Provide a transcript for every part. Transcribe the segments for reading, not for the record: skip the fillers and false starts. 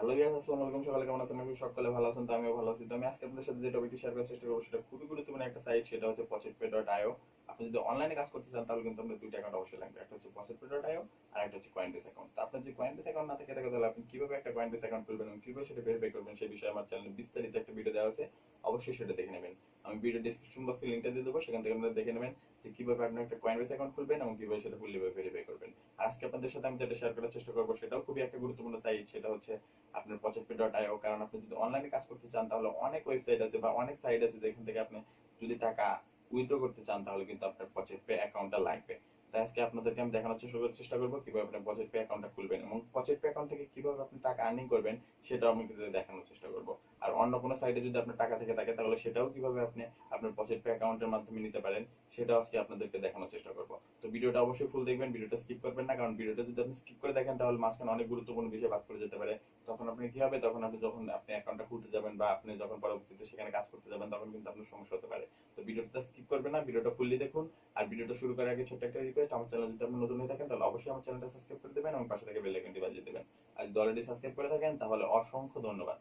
Hello viewers, আসসালামু আলাইকুম। সকালে কেমন আছেন? আমি সকালে ভালো আছেন, তো আমিও ভালো আছি। তো আমি আজকে আপনাদের সাথে যে টপিকটি শেয়ার করার চেষ্টা করবো সেটা খুবই গুরুত্বপূর্ণ একটা সাইট, সেটা হচ্ছে Faucetpay.io। আপনি যদি অনলাইনে কাজ করতে চান তাহলে কিন্তু আপনার দুইটা অ্যাকাউন্ট অবশ্যই লাগবে, একটা হচ্ছে Faucetpay.io আর একটা হচ্ছে Coinbase অ্যাকাউন্ট। তো আপনার যদি Coinbase অ্যাকাউন্ট না থাকে তাহলে আপনি কিভাবে একটা Coinbase অ্যাকাউন্ট খুলবেন এবং কিভাবে সেটা ভেরিফাই করবেন সেই বিষয়ে আমার চ্যানেলে বিস্তারিত একটা ভিডিও দেওয়া আছে, অবশ্যই সেটা দেখে নেবেন। আমি ভিডিও ডেসক্রিপশন বক্সে লিংকটা দিয়ে দেবো, সেখান থেকে আপনারা দেখে নেবেন যে কিভাবে আপনি একটা Coinbase অ্যাকাউন্ট খুলবেন এবং কিভাবে সেটা ফুললি ভেরিফাই করবেন। আর আজকে আপনাদের সাথে আমি যেটা শেয়ার করার চেষ্টা করবো সেটাও খুবই একটা গুরুত্বপূর্ণ সাইট, সেটা হচ্ছে আপনার Faucetpay.io। কারণ আপনি যদি অনলাইনে কাজ করতে চান তাহলে অনেক ওয়েবসাইট আছে বা অনেক সাইট আছে যেখান থেকে আপনি যদি টাকা উইথড্র করতে চান তাহলে কিন্তু আপনার Faucetpay অ্যাকাউন্টটা লাগবে। তাই আজকে আপনাদেরকে আমি দেখানোর চেষ্টা করবো কিভাবে আপনি Faucetpay অ্যাকাউন্টটা খুলবেন এবং Faucetpay অ্যাকাউন্ট থেকে কিভাবে আপনি টাকা আর্নিং করবেন সেটাও আমি কিন্তু দেখানোর চেষ্টা করবো। আর অন্য কোনো সাইটে যদি আপনার টাকা থেকে থাকে তাহলে সেটাও কিভাবে আপনি আপনার Faucetpay অ্যাকাউন্টের মাধ্যমে নিতে পারেন সেটাও আজকে আপনাদেরকে দেখানোর চেষ্টা করবো। তো ভিডিওটা অবশ্যই ফুল দেখবেন, ভিডিওটা স্কিপ করবেন না, কারণ ভিডিওটা যদি আপনি স্কিপ করে দেখেন তাহলে মাঝখানে অনেক গুরুত্বপূর্ণ বিষয় বাদ করে যেতে পারে। তখন আপনি কি হবে, তখন আপনি যখন আপনি অ্যাকাউন্টটা খুলতে যাবেন বা আপনি যখন পরবর্তীতে সেখানে কাজ করতে যাবেন তখন কিন্তু আপনার সমস্যা হতে পারে। তো ভিডিওটা স্কিপ করবেন না, ভিডিওটা ফুললি দেখুন। আর ভিডিওটা শুরু করার আগে ছোট্ট একটা রিকোয়েস্ট, আমার চ্যানেল যদি আপনি নতুন হয়ে থাকেন তাহলে অবশ্যই আমার চ্যানেলটা সাবস্ক্রাইব করে দেবেন এবং পাশে থেকে বেল আইকনটি বাজিয়ে দেবেন। আর যদি অলরেডি সাবস্ক্রাইব করে থাকেন তাহলে অসংখ্য ধন্যবাদ।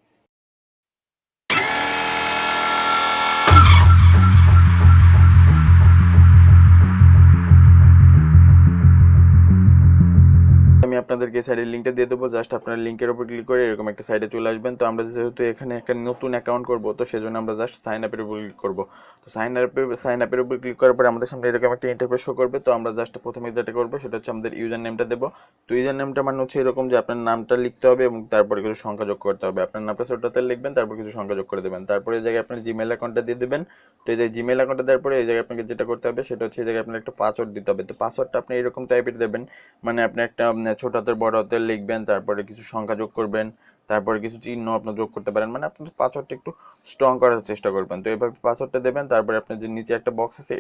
আমি আপনাদেরকে সাইডের লিঙ্কটা দিয়ে দেবো, জাস্ট আপনার লিঙ্কের উপর ক্লিক করে এরকম একটা সাইডে চলে আসবেন। তো আমরা যেহেতু এখানে একটা নতুন অ্যাকাউন্ট করব, তো সেজন্য আমরা জাস্ট সাইন আপের উপর ক্লিক করব। তো সাইন আপের উপর ক্লিক করার পরে আমাদের সামনে এরকম একটা ইন্টারফেস শো করবে। তো আমরা জাস্ট প্রথমে যেটা করবো সেটা হচ্ছে আমাদের ইউজার নেমটা দেবো। তো ইউজার নেমটা মানে হচ্ছে এরকম যে আপনার নামটা লিখতে হবে এবং তারপরে কিছু সংখ্যা যোগ করতে হবে। আপনার নামটা ছোটতে লিখবেন, তারপর কিছু সংখ্যা যোগ করে দেবেন, তারপরে এই জায়গায় আপনার জিমেল অ্যাকাউন্টটা দিয়ে দেবেন। তো এই যে জিমেল অ্যাকাউন্টটা দেওয়ার পরে এই জায়গায় আপনাকে যেটা করতে হবে সেটা হচ্ছে এই জায়গায় আপনার একটা পাসওয়ার্ড দিতে হবে। তো পাসওয়ার্ডটা আপনি এরকম টাইপের দেবেন, মানে আপনি একটা ছোট হাতের বড় হাতের লিখবেন, তারপরে কিছু সংখ্যা যোগ করবেন, তারপরে কিছু চিহ্ন আপনি যোগ করতে পারেন, মানে আপনার পাসওয়ার্ডটা একটু স্ট্রং করার চেষ্টা করবেন। তো এভাবে পাসওয়ার্ডটা দেবেন, তারপরে আপনার যে নিচে একটা বক্স আছে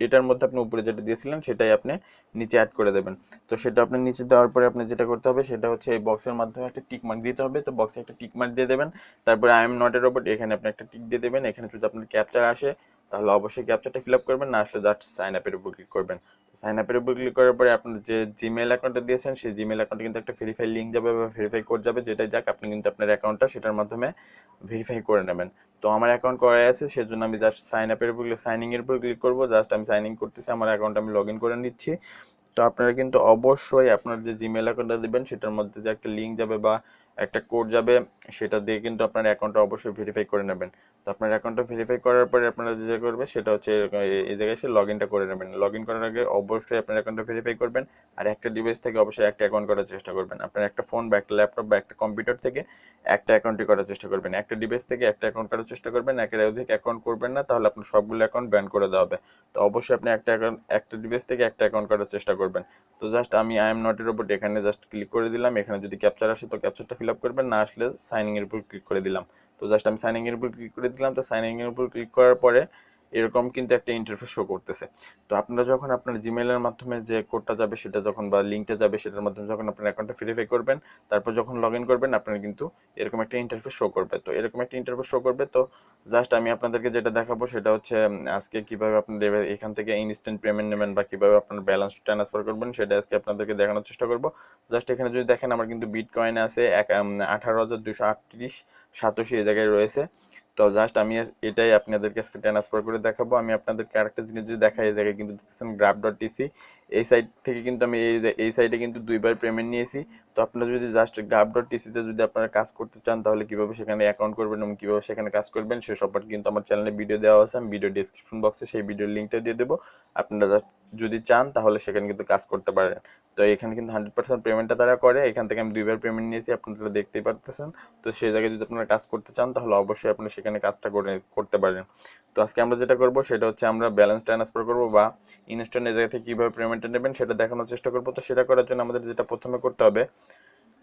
এটার মধ্যে আপনি উপরে যেটা দিয়েছিলেন সেটাই আপনি নিচে অ্যাড করে দেবেন। তো সেটা আপনি নিচে দেওয়ার পরে আপনি যেটা করতে হবে সেটা হচ্ছে এই বক্সের মাধ্যমে একটা টিক মার্ক দিতে হবে। তো বক্সে একটা টিক মার্ক দিয়ে দেবেন, তারপরে আই এম নট এর উপর এখানে আপনি একটা টিক দিয়ে দেবেন। এখানে যদি আপনার ক্যাপচার আসে তাহলে অবশ্যই ক্যাপচারটা ফিল আপ করবেন, না আসলে জাস্ট সাইন আপের উপর ক্লিক করবেন। সাইন আপের উপর ক্লিক করার পরে আপনার যে জিমেল অ্যাকাউন্টটা দিয়েছেন সেই জিমেল অ্যাকাউন্টে কিন্তু একটা ভেরিফাই লিঙ্ক যাবে বা ভেরিফাই কোড যাবে, যেটাই যাক আপনি কিন্তু আপনার অ্যাকাউন্টটা সেটার মাধ্যমে ভেরিফাই করে নেবেন। তো আমার অ্যাকাউন্ট করা আছে সেজন্য আমি জাস্ট সাইন আপের উপর সাইনিং এর উপর ক্লিক করবো। জাস্ট আমি সাইন ইন করতেছি, আমার অ্যাকাউন্ট আমি লগ ইন করে নিচ্ছি। তো আপনারা কিন্তু অবশ্যই আপনার যে জিমেল অ্যাকাউন্টটা দেবেন সেটার মধ্যে যে একটা লিঙ্ক যাবে বা একটা কোড যাবে সেটা দিয়ে কিন্তু আপনার অ্যাকাউন্টটা অবশ্যই ভেরিফাই করে নেবেন। তো আপনার অ্যাকাউন্টটা ভেরিফাই করার পরে আপনারা যে করবে সেটা হচ্ছে এই জায়গায় এসে লগ ইনটা করে নেবেন। লগ ইন করার আগে অবশ্যই আপনার অ্যাকাউন্টটা ভেরিফাই করবেন। আর একটা ডিভাইস থেকে অবশ্যই একটা অ্যাকাউন্ট করার চেষ্টা করবেন। আপনার একটা ফোন বা একটা ল্যাপটপ বা একটা কম্পিউটার থেকে একটা অ্যাকাউন্টই করার চেষ্টা করবেন। একটা ডিভাইস থেকে একটা অ্যাকাউন্ট করার চেষ্টা করবেন, একের অধিক অ্যাকাউন্ট করবেন না, তাহলে আপনার সবগুলো অ্যাকাউন্ট ব্যান করে দেওয়া হবে। তো অবশ্যই আপনি একটা ডিভাইস থেকে একটা অ্যাকাউন্ট করার চেষ্টা করবেন। তো জাস্ট আমি আই এম নট এর উপর এখানে জাস্ট ক্লিক করে দিলাম। এখানে যদি ক্যাপচার আসে তো ক্যাপচারটা ফিল আপ করবেন, না আসলে সাইনিং এর উপর ক্লিক করে দিলাম। তো জাস্ট আমি সাইনিং এর উপর ক্লিক করে দিলাম। তো সাইনিং এর উপর ক্লিক করার পরে এরকম কিন্তু একটা ইন্টারফেস শো করতেছে। তো আপনারা যখন আপনার জিমেলের মাধ্যমে যে কোডটা যাবে সেটা যখন বা লিঙ্কটা যাবে সেটার মাধ্যমে যখন আপনার অ্যাকাউন্টটা ভেরিফাই করবেন, তারপর যখন লগ ইন করবেন আপনার কিন্তু এরকম একটা ইন্টারফেস শো করবে। তো এরকম একটা ইন্টারফেস শো করবে। তো জাস্ট আমি আপনাদেরকে যেটা দেখাবো সেটা হচ্ছে আজকে কিভাবে আপনাদের এখান থেকে ইনস্ট্যান্ট পেমেন্ট নেবেন বা কিভাবে আপনার ব্যালেন্স ট্রান্সফার করবেন সেটা আজকে আপনাদেরকে দেখানোর চেষ্টা করব। জাস্ট এখানে যদি দেখেন আমার কিন্তু বিটকয়েনে আছে 18,238 এই জায়গায় রয়েছে। তো জাস্ট আমি এটাই আপনাদেরকে আজকে ট্রান্সফার করে দেখাবো। আমি আপনাদেরকে আরেকটা জিনিস যদি দেখাই, এই জায়গায় কিন্তু দেখতেছেন Grab.Tc, এই সাইট থেকে কিন্তু আমি এই সাইটে কিন্তু দুইবার পেমেন্ট নিয়েছি। তো আপনারা যদি জাস্ট Grab.Tc তে যদি আপনারা কাজ করতে চান তাহলে কিভাবে সেখানে অ্যাকাউন্ট করবেন এবং কিভাবে সেখানে কাজ করবেন সে সম্পর্কে কিন্তু আমার চ্যানেলে ভিডিও দেওয়া আছে। আমি ভিডিও ডেসক্রিপশন বক্সে সেই ভিডিওর লিঙ্কটা দিয়ে দেবো। আপনারা জাস্ট যদি চান তাহলে সেখানে কিন্তু কাজ করতে পারেন। তো এখানে কিন্তু 100% পেমেন্টটা তারা করে। এখান থেকে আমি দুইবার পেমেন্ট নিয়েছি, আপনারা দেখতেই পারতেছেন। তো সেই জায়গায় যদি আপনারা কাজ করতে চান তাহলে অবশ্যই আপনি সেখানে কাজটা করতে পারেন। তো আজকে আমরা যেটা করব সেটা হচ্ছে আমরা ব্যালেন্স ট্রান্সফার করব বা ইনস্ট্যান্ট এই জায়গা থেকে কীভাবে পেমেন্টটা নেবেন সেটা দেখানোর চেষ্টা করব। তো সেটা করার জন্য আমাদের যেটা প্রথমে করতে হবে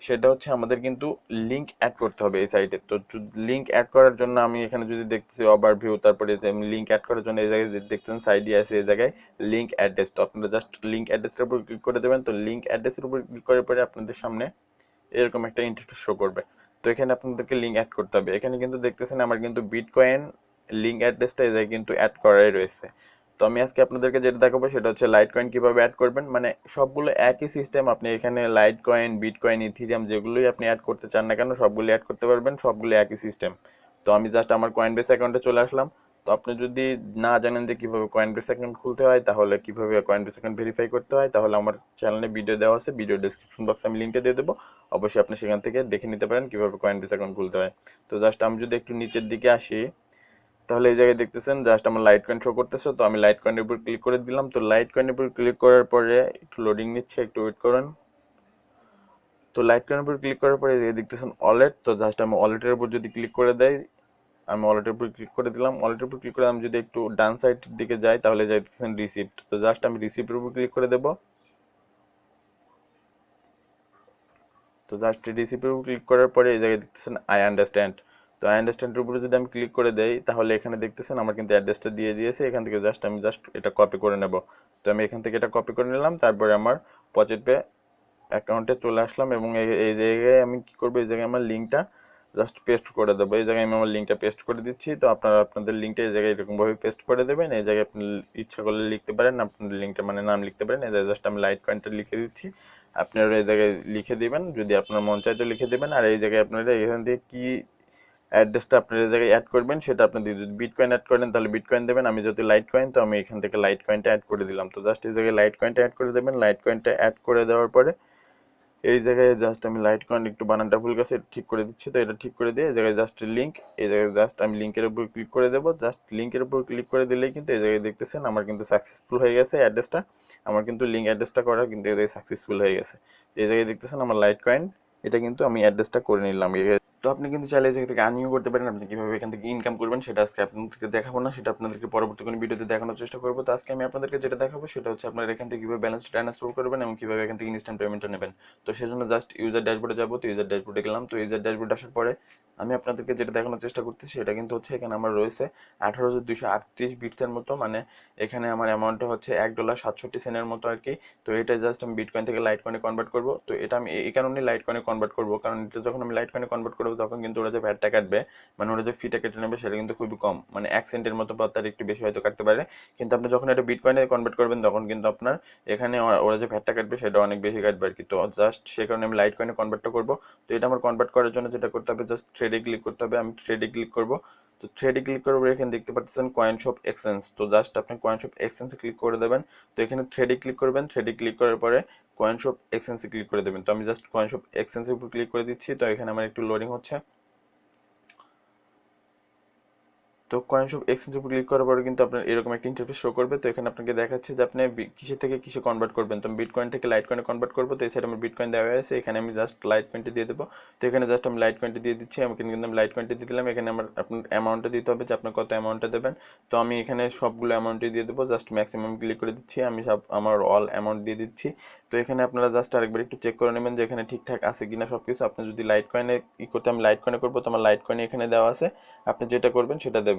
সেটা হচ্ছে আমাদের কিন্তু লিঙ্ক অ্যাড করতে হবে এই সাইটে। তো লিঙ্ক অ্যাড করার জন্য আমি এখানে যদি দেখতেছি ওভারভিউ, তারপরে লিঙ্ক অ্যাড করার জন্য এই জায়গায় দেখছেন সাইডে আছে এই জায়গায় লিঙ্ক অ্যাড্রেস। তো আপনারা জাস্ট লিঙ্ক অ্যাড্রেসের উপর ক্লিক করে দেবেন। তো লিঙ্ক অ্যাড্রেসের উপর ক্লিক করার পরে আপনাদের সামনে এরকম একটা ইন্টারফেস শো করবে। তো এখানে আপনাদেরকে লিঙ্ক অ্যাড করতে হবে। এখানে কিন্তু দেখতেছেন আমার কিন্তু বিটকয়েন লিঙ্ক অ্যাড্রেসটা এই জায়গায় কিন্তু অ্যাড করাই রয়েছে। তো আমি আজকে আপনাদেরকে যেটা দেখাবো সেটা হচ্ছে লাইট কয়েন কীভাবে অ্যাড করবেন। মানে সবগুলো একই সিস্টেম, আপনি এখানে লাইট কয়েন, বিটকয়েন, ইথিরিয়াম যেগুলোই আপনি অ্যাড করতে চান না কেন সবগুলো অ্যাড করতে পারবেন, সবগুলো একই সিস্টেম। তো আমি জাস্ট আমার কয়েনবেস অ্যাকাউন্টে চলে আসলাম। তো আপনি যদি না জানেন যে কীভাবে কয়েনবেস অ্যাকাউন্ট খুলতে হয়, তাহলে কীভাবে কয়েনবেস অ্যাকাউন্ট ভেরিফাই করতে হয়, তাহলে আমার চ্যানেলে ভিডিও দেওয়া আছে, ভিডিও ডেসক্রিপশন বক্সে আমি লিঙ্কটা দিয়ে দেবো। অবশ্যই আপনি সেখান থেকে দেখে নিতে পারেন কীভাবে কয়েনবেস অ্যাকাউন্ট খুলতে হয়। তো জাস্ট আমি যদি একটু নিচের দিকে আসি, তাহলে এই জায়গায় দেখতেছেন জাস্ট আমার লাইট কয়েন শো করতেছে। তো আমি লাইট কয়েনের উপর ক্লিক করে দিলাম। তো লাইট কয়েনের উপর ক্লিক করার পরে একটু লোডিং নিচ্ছে, একটু ওয়েট করেন। তো লাইট কয়েনের উপর ক্লিক করার পরে দেখতেছেন ওয়ালেট। তো জাস্ট আমি ওয়ালেটের উপর যদি ক্লিক করে দেয়, আমি ওয়ালেটের উপর ক্লিক করে দিলাম। ওয়ালেটের উপর ক্লিক করে আমি যদি একটু ডান সাইডের দিকে যাই, তাহলে দেখতেছেন রিসিপ্ট। তো জাস্ট আমি রিসিপ্টের উপর ক্লিক করে দেবো। তো জাস্ট রিসিপ্টের উপর ক্লিক করার পরে এই জায়গায় দেখতেছেন আই আন্ডারস্ট্যান্ড। তো আই আন্ডারস্ট্যান্ডের উপরে যদি আমি ক্লিক করে দেই, তাহলে এখানে দেখতেছেন আমার কিন্তু অ্যাড্রেসটা দিয়ে দিয়েছে। এখান থেকে আমি জাস্ট এটা কপি করে নেব। তো আমি এখান থেকে এটা কপি করে নিলাম, তারপরে আমার ফসেটপে অ্যাকাউন্টে চলে আসলাম এবং এই জায়গায় আমি কী করবো, এই জায়গায় আমার লিঙ্কটা জাস্ট পেস্ট করে দেবো। এই জায়গায় আমি আমার লিঙ্কটা পেস্ট করে দিচ্ছি। তো আপনারা আপনাদের লিঙ্কটা এই জায়গায় এরকমভাবে পেস্ট করে দেবেন। এই জায়গায় আপনি ইচ্ছা করলে লিখতে পারেন, আপনাদের লিঙ্কটা মানে নাম লিখতে পারেন। এই জায়গায় জাস্ট আমি লাইট কয়েনটা লিখে দিচ্ছি, আপনারা এই জায়গায় লিখে দিবেন। যদি আপনার মন চায় তো লিখে দেবেন। আর এই জায়গায় আপনারা এখান থেকে কী অ্যাড্রেসটা আপনার এই জায়গায় অ্যাড করবেন সেটা আপনাদের, যদি বিটকয়েন অ্যাড করেন তাহলে বিটকয়েন দেবেন। আমি যদি লাইট কয়েন, তো আমি এখান থেকে লাইট কয়েনটা অ্যাড করে দিলাম। তো জাস্ট এই জায়গায় লাইট কয়েনটা অ্যাড করে দেবেন। লাইট কয়েনটা অ্যাড করে দেওয়ার পরে এই জায়গায় জাস্ট আমি লাইট কয়েন একটু বানানটা ভুল গেছে, ঠিক করে দিচ্ছি। তো এটা ঠিক করে দিয়ে এই জায়গায় জাস্ট লিঙ্ক, এই জায়গায় জাস্ট আমি লিঙ্কের উপর ক্লিক করে দেবো। জাস্ট লিঙ্কের উপর ক্লিক করে দিলেই কিন্তু এই জায়গায় দেখতেছেন আমার কিন্তু সাকসেসফুল হয়ে গেছে অ্যাড্রেসটা। আমার কিন্তু লিঙ্ক অ্যাড্রেসটা করা কিন্তু এই জায়গায় সাকসেসফুল হয়ে গেছে। এই জায়গায় দেখতেছেন আমার লাইট কয়েন, এটা কিন্তু আমি অ্যাড্রেসটা করে নিলাম। তো আপনি কিন্তু চাইলে এই জায়গা থেকে আর্নিং করতে পারেন। আপনি কীভাবে এখান থেকে ইনকাম করবেন সেটা আজকে আপনাদেরকে দেখাবো না, সেটা আপনাদেরকে পরবর্তী কোনো ভিডিওতে দেখানোর চেষ্টা করবো। তো আজকে আমি আপনাদেরকে যেটা দেখাবো সেটা হচ্ছে আপনারা এখান থেকে কীভাবে ব্যালেন্স ট্রান্সফার করবেন এবং কীভাবে এখান থেকে ইনস্ট্যান্ট পেমেন্টটা নেবেন। তো সেজন্য জাস্ট ইউজার ড্যাশবোর্ডে যাবো। তো ইউজার ড্যাশবোর্ডে গেলাম। তো ইউজার ড্যাশবোর্ডে আসার পরে আমি আপনাদেরকে যেটা দেখানোর চেষ্টা করতেছি সেটা কিন্তু হচ্ছে এখানে আমার রয়েছে 18,238 বিটসের মতো, মানে এখানে আমার অ্যামাউন্টটা হচ্ছে $1.67 মতো আর কি। তো এটা জাস্ট আমি বিটকয়েন থেকে লাইট কয়েনে কনভার্ট করবো। তো এটা আমি এই কারণেই লাইট কয়েনে কনভার্ট করবো, কারণ এটা যখন আমি লাইট কয়েনে কনভার্ট করবো তখন কিন্তু ওরা যে ভ্যাটটা কাটবে, মানে ওরা যে ফিটা কেটে নেবে সেটা কিন্তু খুবই কম, মানে 1 সেন্টের মতো বা তার একটু বেশি হয়তো কাটতে পারে। কিন্তু আপনি যখন এটা বিটকয়েনে কনভার্ট করবেন তখন কিন্তু আপনার এখানে ওরা যে ভ্যাটটা কাটবে সেটা অনেক বেশি কাটবে আর কি। তো জাস্ট সে কারণে আমি লাইট কয়েনে কনভার্টটা করবো। তো এটা আমার কনভার্ট করার জন্য যেটা করতে হবে, জাস্ট ট্রেডে ক্লিক করতে হবে। আমি ট্রেডে ক্লিক করবো। তো থ্রেডে ক্লিক করার পরে এখানে দেখতে পাচ্ছেন কয়েন শপ এক্সচেঞ্জ। তো জাস্ট আপনি কয়েন শপ এক্সচেঞ্জে ক্লিক করে দেবেন। তো এখানে থ্রেডে ক্লিক করবেন। থ্রেডে ক্লিক করার পরে কয়েন শপ এক্সচেঞ্জে ক্লিক করে দেবেন। তো আমি জাস্ট কয়েন শপ এক্সচেঞ্জের উপর ক্লিক করে দিচ্ছি। তো এখানে আমার একটু লোডিং হচ্ছে। তো কয়েন শপ এক্সচেঞ্জের উপর ক্লিক করার পরে কিন্তু আপনার এরকম একটা ইন্টারফেস শো করবে। তো এখানে আপনাকে দেখাচ্ছে যে আপনি কিসে থেকে কিসে কনভার্ট করবেন। তো আমি বিটকয়েন থেকে লাইট কয়েনে কনভার্ট করবো। তো এই সাইড আমার বিটকয়েন দেওয়া হয়েছে, এখানে আমি জাস্ট লাইট কয়েনটি দিয়ে দেবো। তো এখানে জাস্ট আমি লাইট কয়েনটি দিয়ে দিচ্ছি। আমি কিন্তু আমি লাইট কয়েনটি দিয়ে দিলাম। এখানে আমার আপনার অ্যামাউন্টটা দিতে হবে যে আপনার কত অ্যামাউন্টটা দেবেন। তো আমি এখানে সবগুলো অ্যামাউন্টই দিয়ে দেবো। জাস্ট ম্যাক্সিমাম ক্লিক করে দিচ্ছি। আমি সব আমার অল অ্যামাউন্ট দিয়ে দিচ্ছি। তো এখানে আপনারা জাস্ট আরেকবার একটু চেক করে নেবেন যে এখানে ঠিকঠাক আছে কিনা সব কিছু। আপনি যদি লাইট কয়েনে করতে, আমি লাইট কয়েনে করবো, তো আমার লাইট কয়েনে এখানে দেওয়া আছে, আপনি যেটা করবেন সেটা দেবেন।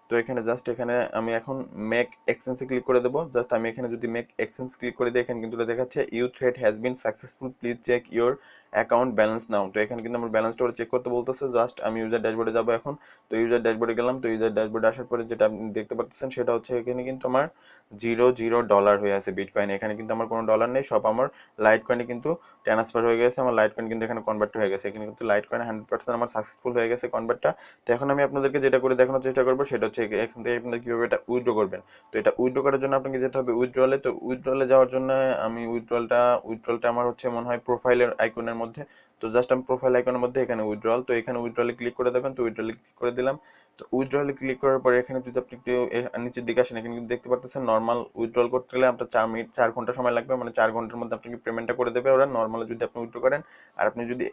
তো এখানে জাস্ট এখানে আমি এখন মেক এক্সচেঞ্জে ক্লিক করে দেবো। জাস্ট আমি এখানে যদি মেক এক্সচেঞ্জ ক্লিক করে দিই, এখানে কিন্তু দেখাচ্ছে you thread has been successful, please check your account balance now. তো এখানে কিন্তু আমার ব্যালেন্সটা ওরা চেক করতে বলতেছে। জাস্ট আমি ইউজার ড্যাশবোর্ডে যাবো এখন। তো ইউজার ড্যাশবোর্ডে গেলাম। তো ইউজার ড্যাশবোর্ডে আসার পরে যেটা আপনি দেখতে পাচ্ছেন সেটা হচ্ছে এখানে কিন্তু আমার $0 হয়ে আছে বিটকয়েন। এখানে কিন্তু আমার কোনো ডলার নেই, সব আমার লাইট কয়েনে কিন্তু ট্রান্সফার হয়ে গেছে। আমার লাইট কয়েন কিন্তু এখানে কনভার্ট হয়ে গেছে। এখানে কিন্তু লাইট কয়েন 100% আমার সাকসেসফুল হয়ে গেছে কনভার্টটা। তো এখন আমি আপনাদেরকে যেটা করে দেখানোর চেষ্টা করবো সেটা হচ্ছে এখান থেকে আপনারা কীভাবে এটা উইথড্র করবেন। তো এটা উইথড্র করার জন্য আপনাকে যেতে হবে উইথড্রলে। তো উইথড্রলে যাওয়ার জন্য আমি উইথড্রলটা আমার হচ্ছে মনে হয় প্রোফাইলের আইকনের মধ্যে। তো জাস্ট আমি প্রোফাইল আইকনের মধ্যে এখানে উইথড্রল, তো এখানে উইথড্রলে ক্লিক করে দেবেন। তো উইথড্রলে ক্লিক করে দিলাম। তো উইথড্রলে ক্লিক করার পরে এখানে যদি আপনি একটু নিচের দিকে আসেন, এখানে কিন্তু দেখতে পাচ্ছেন নর্মাল উইথড্রল করতে গেলে আপনার 4 ঘন্টা সময় লাগবে, মানে 4 ঘন্টার মধ্যে আপনাকে পেমেন্টটা করে দেবে ওরা নর্মালি যদি আপনি উইথড্র করেন। আর আপনি যদি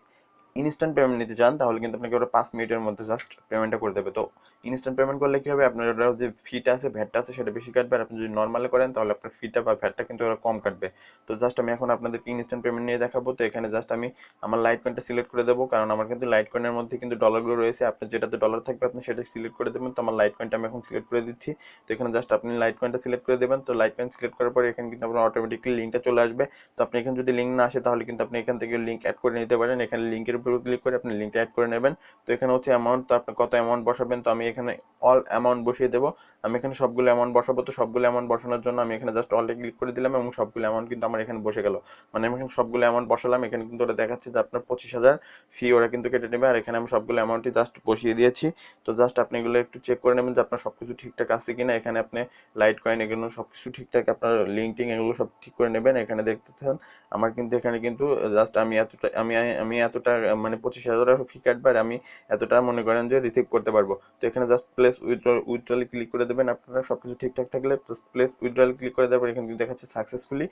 ইনস্ট্যান্ট পেমেন্ট নিতে চান তাহলে কিন্তু আপনাকে ওরা 5 মিনিটের মধ্যে জাস্ট পেমেন্টটা করে দেবে। তো ইনস্ট্যান্ট পেমেন্ট করলে কী হবে, আপনার ওরা যে ফিটা আছে, ভ্যাটটা আছে, সেটা বেশি কাটবে। আর আপনি যদি নর্মালে করেন তাহলে আপনার ফিটা বা ভ্যাটটা কিন্তু ওরা কম কাটবে। তো জাস্ট আমি এখন আপনাদেরকে ইনস্ট্যান্ট পেমেন্ট নিয়ে দেখাবো। তো এখানে জাস্ট আমি আমার লাইট কয়েনটা সিলেক্ট করে দেবো, কারণ আমার কিন্তু লাইট কয়েনের মধ্যে কিন্তু ডলারগুলো রয়েছে। আপনার যেটাতে ডলার থাকবে আপনি সেটা সিলেক্ট করে দেবেন। তো আমার লাইট কয়েনটা আমি এখন সিলেক্ট করে দিচ্ছি। তো এখানে জাস্ট আপনি লাইট কয়েনটা সিলেক্ট করে দেবেন। তো লাইট কয়েন সিলেক্ট করার পরে এখানে কিন্তু আপনার অটোমেটিকলি লিঙ্কটা চলে আসবে। তো আপনি এখানে যদি লিঙ্ক না আসে তাহলে কিন্তু আপনি এখান থেকে লিঙ্ক অ্যাড করে নিতে পারেন। এখানে লিঙ্কের উপর ক্লিক করে আপনি লিঙ্কটা অ্যাড করে নেবেন। তো এখানে হচ্ছে অ্যামাউন্ট, তো আপনি কত অ্যামাউন্ট বসাবেন, তো আমি এখানে অল অ্যামাউন্ট বসিয়ে দেবো। আমি এখানে সবগুলো অ্যামাউন্ট বসাবো, তো সবগুলো অ্যামাউন্ট বসানোর জন্য আমি এখানে জাস্ট অলটা ক্লিক করে দিলাম এবং সবগুলো অ্যামাউন্ট কিন্তু আমার এখানে বসে গেল। মানে আমি এখানে সবগুলো অ্যামাউন্ট বসালাম, এখানে কিন্তু ওরা দেখাচ্ছে যে আপনার 25,000 ফি ওরা কিন্তু কেটে নেবে, আর এখানে আমি সবগুলো অ্যামাউন্টই জাস্ট বসিয়ে দিয়েছি। তো জাস্ট আপনি এগুলো একটু চেক করে নেবেন যে আপনার সব কিছু ঠিকঠাক আছে কিনা। এখানে আপনি লাইট কয়েন এগুলো সব কিছু ঠিকঠাক, আপনার লিঙ্কটিং এগুলো সব ঠিক করে নেবেন। এখানে দেখতেছেন আমার কিন্তু এখানে কিন্তু জাস্ট আমি এতটা আমি এতটা মানে 25,000 ফি কাটবে, আর আমি এতটা মনে করেন যে রিসিভ করতে পারবো। তো এখানে জাস্ট প্লেস উইথড্রলে ক্লিক করে দেবেন। আপনারা সব কিছু ঠিকঠাক থাকলে জাস্ট প্লেস উইথড্রলে ক্লিক করে দেবেন। এখানে কিন্তু দেখাচ্ছে সাকসেসফুলি,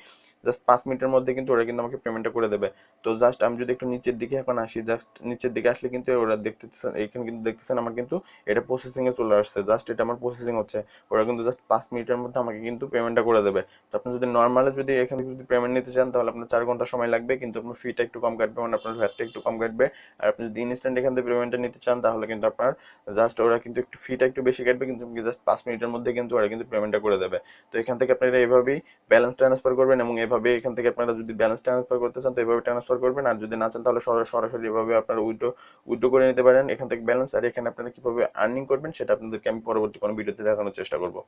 জাস্ট 5 মিনিটের মধ্যে কিন্তু ওরা কিন্তু আমাকে পেমেন্টটা করে দেবে। তো জাস্ট আমি যদি একটু নিচের দিকে এখন আসি, জাস্ট নিচের দিকে আসলে কিন্তু ওরা দেখতেছেন, এখানে কিন্তু দেখতেছেন আমার কিন্তু এটা প্রসেসিংয়ে চলে আসছে, জাস্ট এটা আমার প্রসেসিং হচ্ছে। ওরা কিন্তু জাস্ট 5 মিনিটের মধ্যে আমাকে কিন্তু পেমেন্টটা করে দেবে। তো আপনি যদি নর্মালে যদি এখান থেকে যদি পেমেন্ট নিতে চান তাহলে আপনার 4 ঘন্টা সময় লাগবে, কিন্তু আপনার ফিটা একটু কম কাটবে, মানে আপনার ভ্যাটটা একটু কম কাটবে। আর আপনি যদি ইনস্ট্যান্ট এখান থেকে পেমেন্টটা নিতে চান তাহলে কিন্তু আপনার জাস্ট ওরা কিন্তু একটু ফিটা একটু বেশি কাটবে, কিন্তু জাস্ট 5 মিনিটের মধ্যে কিন্তু ওরা কিন্তু পেমেন্টটা করে দেবে। তো এখান থেকে আপনারা এইভাবেই ব্যালেন্স ট্রান্সফার করবেন, এবং এভাবে এখান থেকে আপনারা যদি ব্যালেন্স ট্রান্সফার করতে চান তো এভাবে ট্রান্সফার করবেন, আর যদি না চান তাহলে সরাসরি এভাবে আপনারা উইথড্র করে নিতে পারেন এখান থেকে ব্যালেন্স। আর এখানে আপনারা কিভাবে আর্নিং করবেন সেটা আপনাদেরকে আমি পরবর্তী কোনো ভিডিওতে দেখানোর চেষ্টা করবো।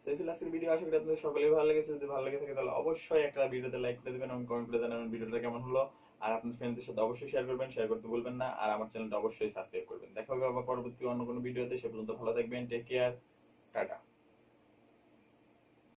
এই ছিল আজকের ভিডিও, আশা করি আপনাদের সকলেই ভালো লেগেছে। যদি ভালো লেগে থাকে তাহলে অবশ্যই একটা ভিডিওতে লাইক করে দেবেন এবং কমেন্ট করে জানাবেন ভিডিওটা কেমন হলো। আর আপনার ফ্রেন্ডদের সাথে অবশ্যই শেয়ার করবেন, শেয়ার করতে ভুলবেন না। আর আমার চ্যানেলটা অবশ্যই সাবস্ক্রাইব করবেন। দেখা হবে আবার পরবর্তী অন্য কোনো ভিডিওতে, সে পর্যন্ত ভালো থাকবেন, টেক কেয়ার, টাটা।